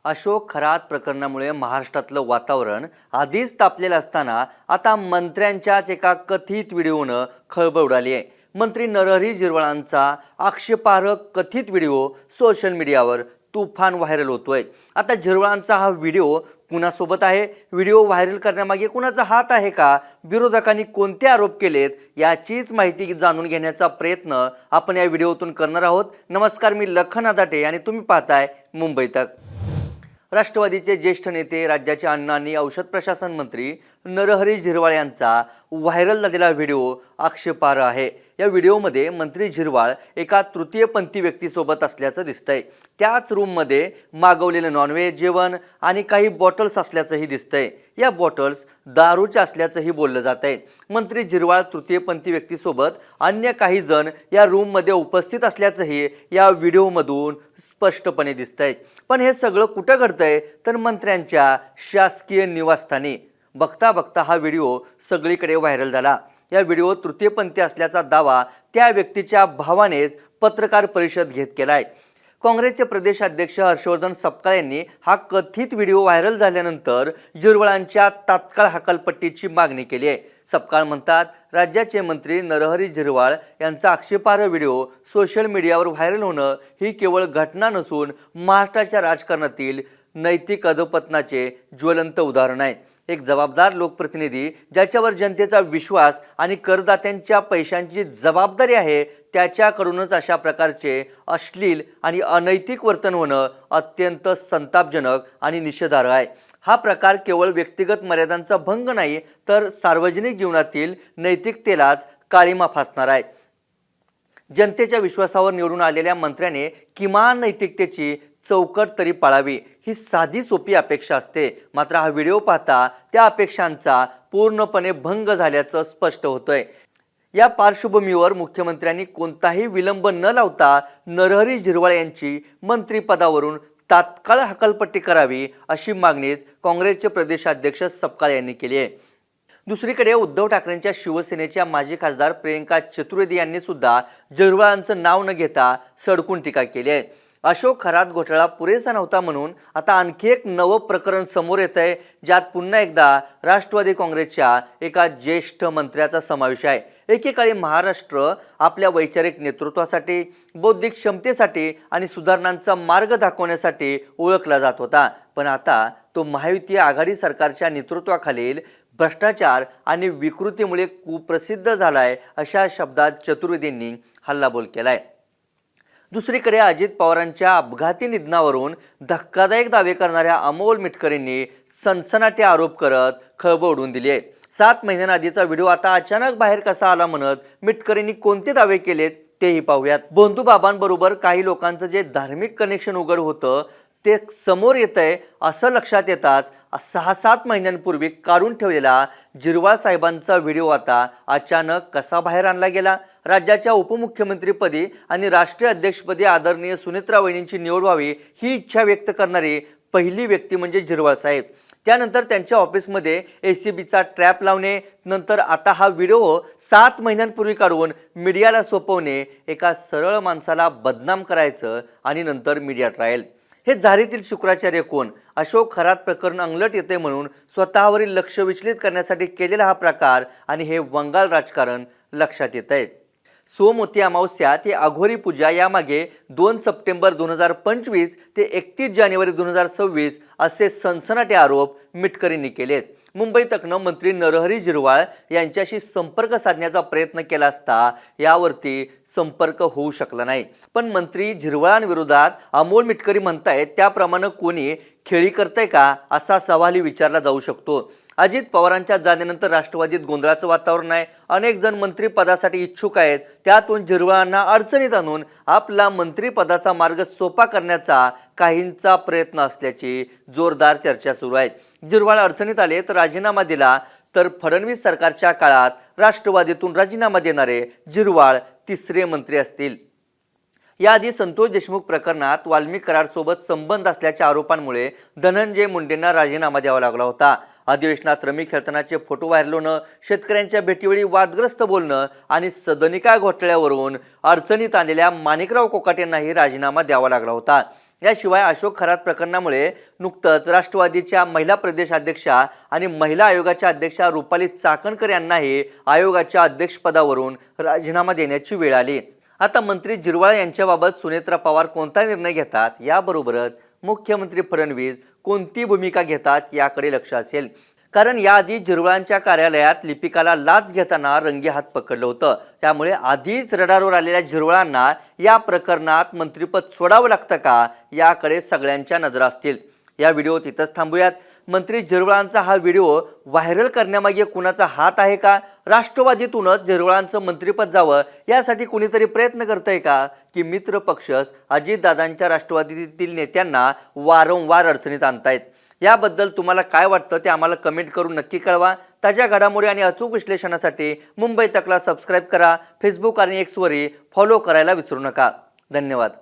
अशोक खरात प्रकरणामुळे महाराष्ट्रातलं वातावरण आधीच तापलेलं असताना आता मंत्र्यांच्याच एका कथित व्हिडिओनं खळबळ उडाली आहे। मंत्री नरहरी झिरवाळांचा आक्षेपार्ह कथित व्हिडिओ सोशल मीडियावर तुफान व्हायरल होतोय। आता झिरवाळांचा हा व्हिडिओ कुणासोबत आहे, व्हिडिओ व्हायरल करण्यामागे कुणाचा हात आहे का, विरोधकांनी कोणते आरोप केलेत याचीच माहिती जाणून घेण्याचा प्रयत्न आपण या व्हिडिओतून करणार आहोत। नमस्कार, मी लखन आदाटे आणि तुम्ही पाहताय मुंबई तक। राष्ट्रवादीचे ज्येष्ठ नेते, राज्याचे अन्न आणि औषध प्रशासन मंत्री नरहरी झिरवाळ यांचा व्हायरल झालेला व्हिडिओ आक्षेपार्ह आहे। या व्हिडिओमध्ये मंत्री झिरवाळ एका तृतीयपंथी व्यक्तीसोबत असल्याचं दिसतंय। त्याच रूममध्ये मागवलेलं नॉनव्हेज जेवण आणि काही बॉटल्स असल्याचंही दिसतंय। या बॉटल्स दारूच्या असल्याचंही बोललं जात आहे। मंत्री झिरवाळ तृतीयपंथी व्यक्तीसोबत अन्य काही जण या रूममध्ये उपस्थित असल्याचंही या व्हिडिओमधून स्पष्टपणे दिसतंय। पण हे सगळं कुठं घडतंय तर मंत्र्यांच्या शासकीय निवासस्थानी। बघता बघता हा व्हिडिओ सगळीकडे व्हायरल झाला। या व्हिडिओ तृतीयपंथी असल्याचा दावा त्या व्यक्तीच्या भावानेच पत्रकार परिषद घेत केलाय। काँग्रेसचे प्रदेशाध्यक्ष हर्षवर्धन सपकाळ यांनी हा कथित व्हिडिओ व्हायरल झाल्यानंतर झिरवाळांच्या तात्काळ हकालपट्टीची मागणी केली आहे। सपकाळ म्हणतात, राज्याचे मंत्री नरहरी झिरवाळ यांचा आक्षेपार्ह व्हिडिओ सोशल मीडियावर व्हायरल होणं ही केवळ घटना नसून महाराष्ट्राच्या राजकारणातील नैतिक अधपतनाचे ज्वलंत उदाहरण आहे। एक जबाबदार लोकप्रतिनिधी ज्याच्यावर जनतेचा विश्वास आणि करदात्यांच्या पैशांची जबाबदारी आहे त्याच्याकडूनच अशा प्रकारचे अश्लील आणि अनैतिक वर्तन होणं अत्यंत संतापजनक आणि निषेधार्ह आहे। हा प्रकार केवळ व्यक्तिगत मर्यादांचा भंग नाही तर सार्वजनिक जीवनातील नैतिकतेलाच काळिमा फासणार आहे। जनतेच्या विश्वासावर निवडून आलेल्या मंत्र्याने किमान नैतिकतेची चौकट तरी पाळावी ही साधी सोपी अपेक्षा असते। मात्र हा व्हिडिओ पाहता त्या अपेक्षांचा पूर्णपणे भंग झाल्याचं स्पष्ट होतंय। या पार्श्वभूमीवर मुख्यमंत्र्यांनी कोणताही विलंब न लावता नरहरी झिरवाळ यांची मंत्रिपदावरून तात्काळ हकालपट्टी करावी अशी मागणीच काँग्रेसचे प्रदेशाध्यक्ष सपकाळ यांनी केली आहे। दुसरीकडे उद्धव ठाकरेंच्या शिवसेनेच्या माजी खासदार प्रियंका चतुर्वेदी यांनी सुद्धा झिरवाळांचं नाव न घेता सडकून टीका केली आहे। अशोक खरात घोटाळा पुरेसा नव्हता म्हणून आता आणखी एक नवं प्रकरण समोर येतंय, ज्यात पुन्हा एकदा राष्ट्रवादी काँग्रेसच्या एका ज्येष्ठ मंत्र्याचा समावेश आहे। एकेकाळी महाराष्ट्र आपल्या वैचारिक नेतृत्वासाठी, बौद्धिक क्षमतेसाठी आणि सुधारणांचा मार्ग दाखवण्यासाठी ओळखला जात होता, पण आता तो महायुती आघाडी सरकारच्या नेतृत्वाखालील भ्रष्टाचार आणि विकृतीमुळे कुप्रसिद्ध झालाय अशा शब्दात चतुर्वेदींनी हल्लाबोल केलाय। दुसरीकडे अजित पवारांच्या अपघाती निधनावरून धक्कादायक दावे करणाऱ्या अमोल मिटकरींनी सनसनाटी आरोप करत खळबळ उडवून दिली आहे। 7 महिन्यांआधीचा व्हिडिओ आता अचानक बाहेर कसा आला म्हणत मिटकरींनी कोणते दावे केलेत तेही पाहूयात। बंधुबाबांबरोबर काही लोकांचं जे धार्मिक कनेक्शन उघड होतं ते समोर येतंय असं लक्षात येताच 6-7 महिन्यांपूर्वी काढून ठेवलेला झिरवाळ साहेबांचा व्हिडिओ आता अचानक कसा बाहेर आणला गेला। राज्याच्या उपमुख्यमंत्रीपदी आणि राष्ट्रीय अध्यक्षपदी आदरणीय सुनेत्रा वहिनींची निवड व्हावी ही इच्छा व्यक्त करणारी पहिली व्यक्ती म्हणजे झिरवाळ साहेब। त्यानंतर त्यांच्या ऑफिसमध्ये ACBचा ट्रॅप लावणे, नंतर आता हा व्हिडिओ 7 महिन्यांपूर्वी काढून मीडियाला सोपवणे, एका सरळ माणसाला बदनाम करायचं आणि नंतर मीडिया ट्रायल। हे झारीतील शुक्राचार्य कोण? अशोक खरात प्रकरण अंगलट येते म्हणून स्वतःवरील लक्ष विचलित करण्यासाठी केलेला हा प्रकार आणि हे वंगाळ राजकारण लक्षात येत आहे। सोमवती अमावस्या ते अघोरी पूजा यामागे 2 सप्टेंबर 2025 ते 31 जानेवारी 2026 असे सनसनाटे आरोप मिटकरींनी केलेत। मुंबई तकनं मंत्री नरहरी झिरवाळ यांच्याशी संपर्क साधण्याचा प्रयत्न केला असता यावरती संपर्क होऊ शकला नाही। पण मंत्री झिरवाळांविरोधात अमोल मिटकरी म्हणतायत त्याप्रमाणे कोणी खेळी करतंय का असा सवालही विचारला जाऊ शकतो। अजित पवारांच्या जाण्यानंतर राष्ट्रवादीत गोंधळाचं वातावरण आहे। अनेक जण मंत्रिपदासाठी इच्छुक आहेत, त्यातून झिरवाळांना अडचणीत आणून आपला मंत्रिपदाचा मार्ग सोपा करण्याचा काहींचा प्रयत्न असल्याची जोरदार चर्चा सुरू आहे। झिरवाळ अडचणीत आले तर राजीनामा दिला तर फडणवीस सरकारच्या काळात राष्ट्रवादीतून राजीनामा देणारे झिरवाळ तिसरे मंत्री असतील। याआधी संतोष देशमुख प्रकरणात वाल्मिक कराडसोबत संबंध असल्याच्या आरोपांमुळे धनंजय मुंडेंना राजीनामा द्यावा लागला होता। अधिवेशनात रमी खेळतानाचे फोटो व्हायरल होणं, शेतकऱ्यांच्या भेटीवेळी वादग्रस्त बोलणं आणि सदनिका घोटाळ्यावरून अडचणीत आलेल्या माणिकराव कोकाटेंनाही राजीनामा द्यावा लागला होता। याशिवाय अशोक खरात प्रकरणामुळे नुकतंच राष्ट्रवादीच्या महिला प्रदेशाध्यक्षा आणि महिला आयोगाच्या अध्यक्षा रुपाली चाकणकर यांनाही आयोगाच्या अध्यक्षपदावरून राजीनामा देण्याची वेळ आली। आता मंत्री जिरवाळ यांच्याबाबत सुनेत्रा पवार कोणता निर्णय घेतात याबरोबरच मुख्यमंत्री फडणवीस कोणती भूमिका घेतात याकडे लक्ष असेल। कारण याआधी जिरवाळांच्या कार्यालयात लिपिकाला लाच घेताना रंगे हात पकडलं होतं, त्यामुळे आधीच रडारवर आलेल्या जिरवाळांना या प्रकरणात मंत्रिपद सोडावं लागतं का याकडे सगळ्यांच्या नजरा असतील। या व्हिडिओत इथंच थांबूयात। मंत्री जिरवाळांचा हा व्हिडिओ व्हायरल करण्यामागे कुणाचा हात आहे का? राष्ट्रवादीतूनच जिरवाळांचं मंत्रिपद जावं यासाठी कुणीतरी प्रयत्न करतंय का, की मित्र पक्षच अजितदादांच्या राष्ट्रवादीतील नेत्यांना वारंवार अडचणीत आणतायत? याबद्दल तुम्हाला काय वाटतं ते आम्हाला कमेंट करून नक्की कळवा। ताज्या घडामोडी आणि अचूक विश्लेषणासाठी मुंबई तकला सबस्क्राईब करा। फेसबुक आणि एक्सवरही फॉलो करायला विसरू नका। धन्यवाद।